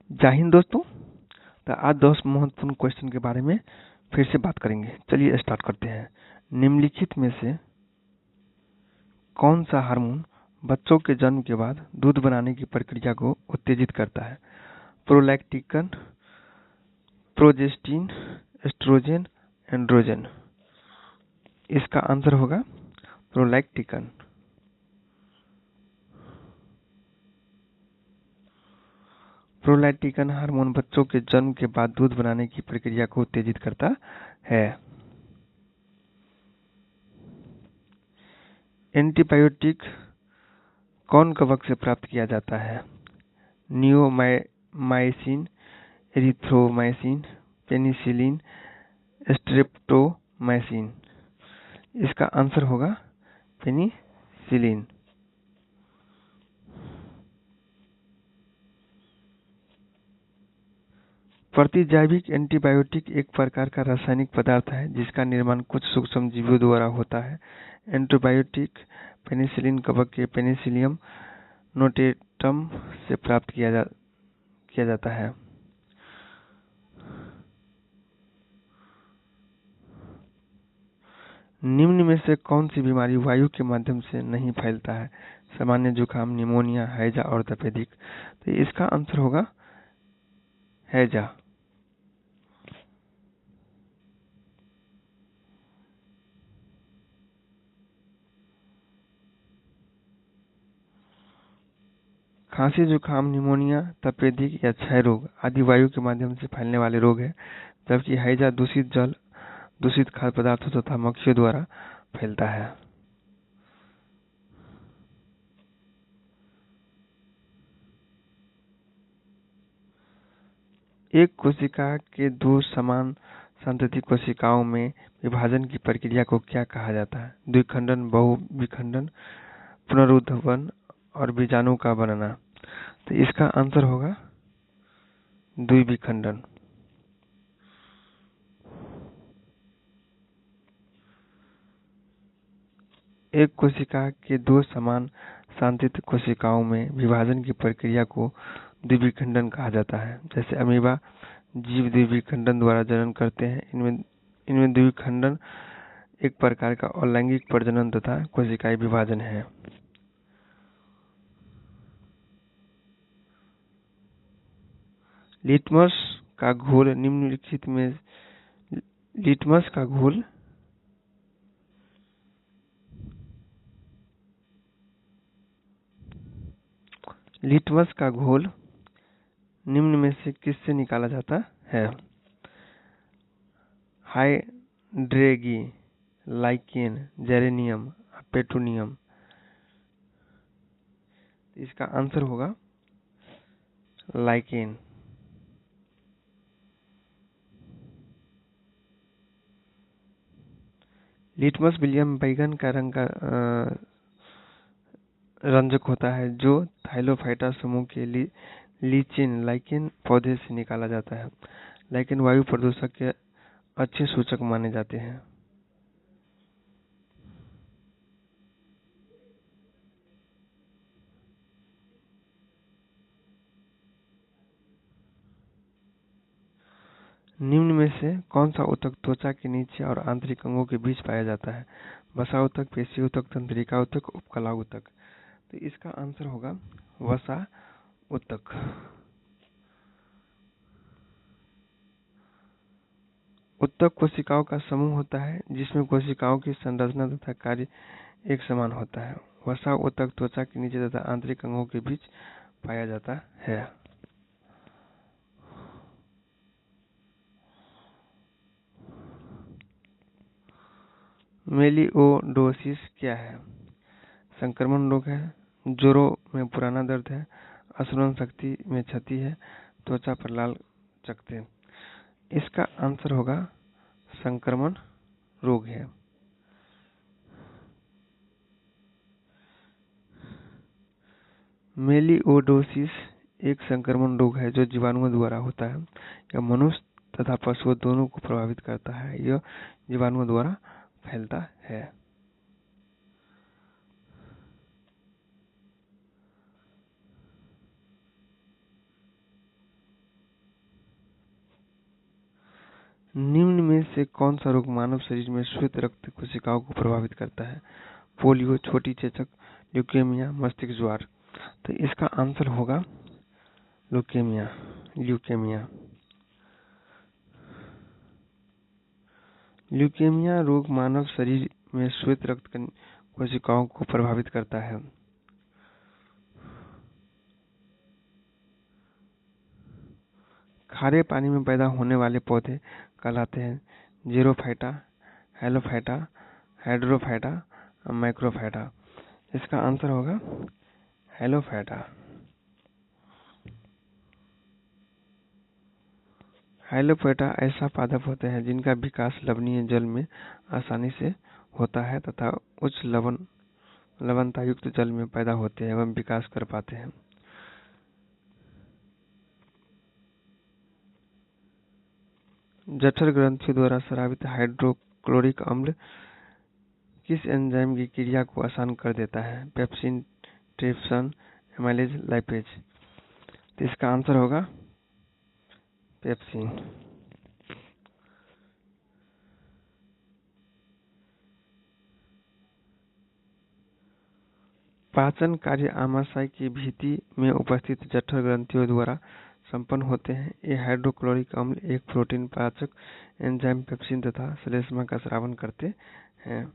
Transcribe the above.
जय हिंद दोस्तों। तो आज 10 महत्वपूर्ण क्वेश्चन के बारे में फिर से बात करेंगे। चलिए स्टार्ट करते हैं। निम्नलिखित में से कौन सा हार्मोन बच्चों के जन्म के बाद दूध बनाने की प्रक्रिया को उत्तेजित करता है? Prolactin, progestin, oestrogen, androgen. इसका आंसर होगा प्रोलैक्टिन। प्रोलैक्टिन हार्मोन बच्चों के जन्म के बाद दूध बनाने की प्रक्रिया को उत्तेजित करता है। एंटीबायोटिक कौन कवक से प्राप्त किया जाता है? Neomycin, erythromycin, penicillin, streptomycin. इसका आंसर होगा पेनिसिलिन। प्रतिजैविक एंटीबायोटिक एक प्रकार का रासायनिक पदार्थ है जिसका निर्माण कुछ सूक्ष्म जीवों द्वारा होता है। एंटीबायोटिक पेनिसिलिन कवक के पेनिसिलियम नोटेटम से प्राप्त किया जाता है। निम्न में से कौन सी बीमारी वायु के माध्यम से नहीं फैलता है? सामान्य जुकाम, निमोनिया, हैजा और तपेदिक। तो इसका आंसर होगा हैजा। खांसी, जुकाम, निमोनिया, तपेदिक या क्षय रोग आदि वायु के माध्यम से फैलने वाले रोग है, जबकि हैजा दूषित जल, दूषित खाद्य पदार्थों तथा मक्खियों द्वारा फैलता है। एक कोशिका के दो समान संतति कोशिकाओं में विभाजन की प्रक्रिया को क्या कहा जाता है? द्विखंडन, बहुविखंडन, पुनरुत्थान और बीजाणु का बनना। तो इसका आंसर होगा द्विविखंडन। एक कोशिका के दो समान संतति कोशिकाओं में विभाजन की प्रक्रिया को द्विविखंडन कहा जाता है। जैसे अमीबा जीव द्विविखंडन द्वारा जनन करते हैं। इनमें द्विविखंडन एक प्रकार का अलैंगिक प्रजनन तथा कोशिकाई विभाजन है। लिटमस का घोल निम्नलिखित में लिटमस का घोल निम्न में से किससे निकाला जाता है? हाइड्रेगी, लाइकेन, जेरेनियम, पेट्रोनियम। इसका आंसर होगा लाइकेन। लिटमस विलियम बैगन का रंग का रंजक होता है जो थाइलोफाइटा समूह के लीचिन लाइकेन पौधे से निकाला जाता है। लाइकेन वायु प्रदूषक के अच्छे सूचक माने जाते हैं। निम्न में से कौन सा ऊतक त्वचा के नीचे और आंतरिक अंगों के बीच पाया जाता है? वसा ऊतक, पेशी ऊतक, तंत्रिका ऊतक, उपकला ऊतक। तो इसका आंसर होगा वसा ऊतक। ऊतक कोशिकाओं का समूह होता है जिसमें कोशिकाओं की संरचना तथा कार्य एक समान होता है। वसा ऊतक त्वचा के नीचे तथा आंतरिक अंगों के बीच पाया जाता है। मेलिओडोसिस क्या है? संक्रमण रोग है, जोड़ों में पुराना दर्द है, स्मरण शक्ति में क्षति है, त्वचा पर लाल चकत्ते। इसका आंसर होगा संक्रमण रोग है। मेलिओडोसिस एक संक्रमण रोग है जो जीवाणुओं द्वारा होता है। यह मनुष्य तथा पशुओं दोनों को प्रभावित करता है। यह जीवाणुओं द्वारा फैलता है। निम्न में से कौन सा रोग मानव शरीर में श्वेत रक्त कोशिकाओं को प्रभावित करता है? पोलियो, छोटी चेचक, ल्यूकेमिया, मस्तिष्क ज्वार। तो इसका आंसर होगा ल्यूकेमिया। ल्यूकेमिया रोग मानव शरीर में श्वेत रक्त कोशिकाओं को प्रभावित करता है। खारे पानी में पैदा होने वाले पौधे कहलाते हैं जीरोफाइटा, हेलोफाइटा, हाइड्रोफाइटा, माइक्रोफाइटा। इसका आंसर होगा हेलोफाइटा। हाइलोफाइटा ऐसा पादप होते हैं जिनका विकास लवणीय जल में आसानी से होता है तथा उच्च लवणता युक्त जल में पैदा होते हैं एवं विकास कर पाते हैं। जठर ग्रंथियों द्वारा स्रावित हाइड्रोक्लोरिक अम्ल किस एंजाइम की क्रिया को आसान कर देता है? Pepsin, trypsin, amylase, lipase. तो इसका आंसर होगा पेप्सिन। पाचन कार्य आमाशय की भित्ति में उपस्थित जठर ग्रंथियों द्वारा संपन्न होते हैं। ये हाइड्रोक्लोरिक अम्ल एक प्रोटीन पाचक एंजाइम पेप्सिन तथा श्लेष्मा का स्रावन करते हैं।